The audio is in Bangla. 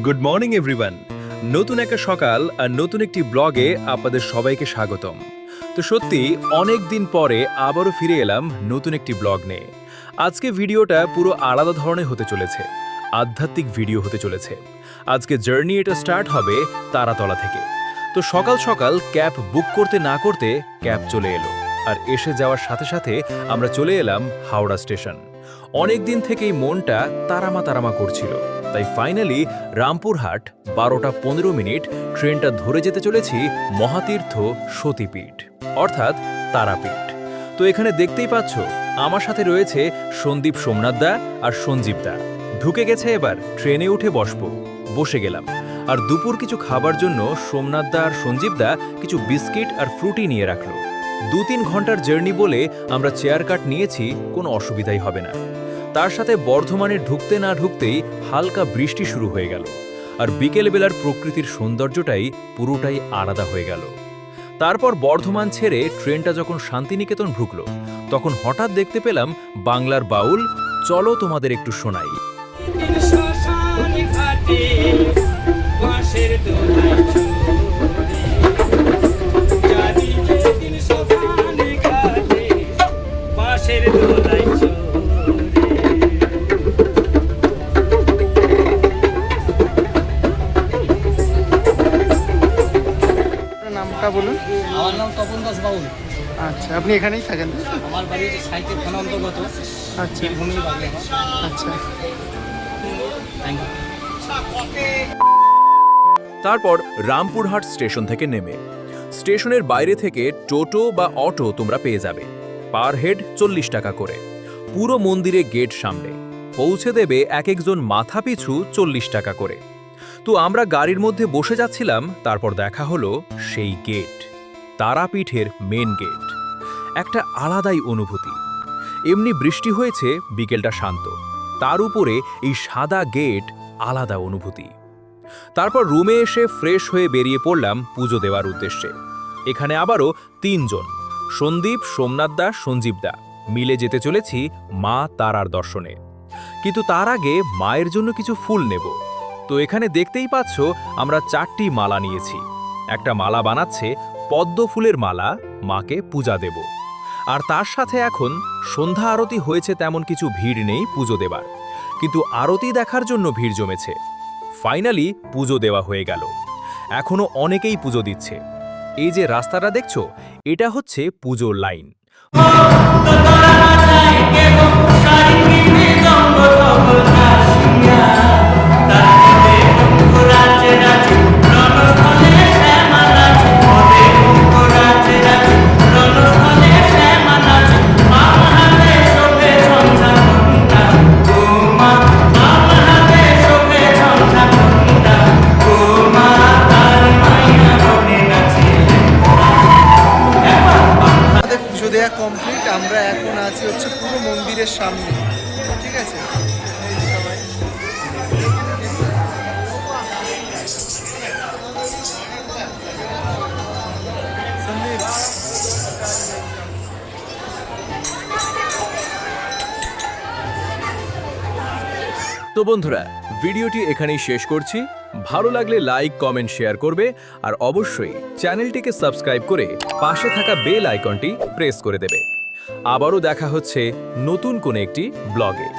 Good morning everyone. নতুন একটা সকাল আর নতুন একটি ব্লগে আপনাদের সবাইকে স্বাগতম। তো সত্যি অনেক দিন পরে আবারও ফিরে এলাম নতুন একটি ব্লগ নিয়ে। আজকে ভিডিওটা পুরো আলাদা ধরনের হতে চলেছে, আধ্যাত্মিক ভিডিও হতে চলেছে। আজকে জার্নি এটা স্টার্ট হবে তারাতলা থেকে। তো সকাল সকাল ক্যাব বুক করতে না করতে ক্যাব চলে এলো, আর এসে যাওয়ার সাথে সাথে আমরা চলে এলাম হাওড়া স্টেশন। অনেক দিন থেকেই মনটা তারামা তারামা করছিল, তাই ফাইনালি রামপুরহাট 12টা 15 ট্রেনটা ধরে যেতে চলেছি মহাতীর্থ সতীপীঠ অর্থাৎ তারাপীঠ। তো এখানে দেখতেই পাচ্ছ আমার সাথে রয়েছে সন্দীপ সোমনাথদা আর সঞ্জীবদা। ঢুকে গেছে, এবার ট্রেনে উঠে বসে গেলাম। আর দুপুর কিছু খাবার জন্য সোমনাথদা আর সঞ্জীবদা কিছু বিস্কিট আর ফ্রুটি নিয়ে রাখলো। 2-3 ঘন্টার জার্নি বলে আমরা চেয়ার কাট নিয়েছি, কোনো অসুবিধাই হবে না। তার সাথে বর্ধমানে ঢুকতে না ঢুকতেই হালকা বৃষ্টি শুরু হয়ে গেল, আর বিকেলবেলার প্রকৃতির সৌন্দর্যটাই পুরোটাই আলাদা হয়ে গেল। তারপর বর্ধমান ছেড়ে ট্রেনটা যখন শান্তিনিকেতন ঢুকল, তখন হঠাৎ দেখতে পেলাম বাংলার বাউল চলো তোমাদের একটু শোনাই। নামটা বলুন। আমার নাম তপন দাস বাউল। আচ্ছা, আপনি এখানেই থাকেন? আমার বাড়ি হচ্ছে সাহিত্যের থানা অন্তর্গত। আচ্ছা, বীরভূমেই বাড়ি আমার। আচ্ছা। Thank you. তারপর রামপুরহাট স্টেশন থেকে নেমে স্টেশনের বাইরে থেকে টোটো বা অটো তোমরা পেয়ে যাবে, পার হেড 40 টাকা করে। পুরো মন্দিরে গেট সামনে পৌঁছে দেবে এক একজন মাথা পিছু 40 টাকা করে। তো আমরা গাড়ির মধ্যে বসে যাচ্ছিলাম, তারপর দেখা হলো সেই গেট, তারাপীঠের মেন গেট। একটা আলাদাই অনুভূতি। এমনি বৃষ্টি হয়েছে, বিকেলটা শান্ত, তার উপরে এই সাদা গেট, আলাদা অনুভূতি। তারপর রুমে এসে ফ্রেশ হয়ে বেরিয়ে পড়লাম পুজো দেওয়ার উদ্দেশ্যে। এখানে আবারও 3 জন, সন্দীপ, সোমনাথদা, সঞ্জীবদা মিলে যেতে চলেছি মা তারার দর্শনে। কিন্তু তার আগে মায়ের জন্য কিছু ফুল নেব। তো এখানে দেখতেই পাচ্ছ আমরা 4টি মালা নিয়েছি। একটা মালা বানাচ্ছে পদ্ম ফুলের মালা, মাকে পূজা দেব। আর তার সাথে এখন সন্ধ্যা আরতি হয়েছে, তেমন কিছু ভিড় নেই পুজো দেবার, কিন্তু আরতি দেখার জন্য ভিড় জমেছে। ফাইনালি পুজো দেওয়া হয়ে গেল। এখনো অনেকেই পুজো দিচ্ছে। এই যে রাস্তাটা দেখছো, এটা হচ্ছে পুজোর লাইন। আমাদের পুজো দেওয়া কমপ্লিট। আমরা এখন আছি হচ্ছে পুরো মন্দিরের সামনে, ঠিক আছে? এই সবাই সন্দীপ। তো বন্ধুরা, ভিডিওটি এখানেই শেষ করছি। ভালো লাগলে লাইক, কমেন্ট, শেয়ার করবে, আর অবশ্যই চ্যানেলটিকে সাবস্ক্রাইব করে পাশে থাকা বেল আইকনটি প্রেস করে দেবে। আবারও দেখা হচ্ছে নতুন কোনো একটি ব্লগে।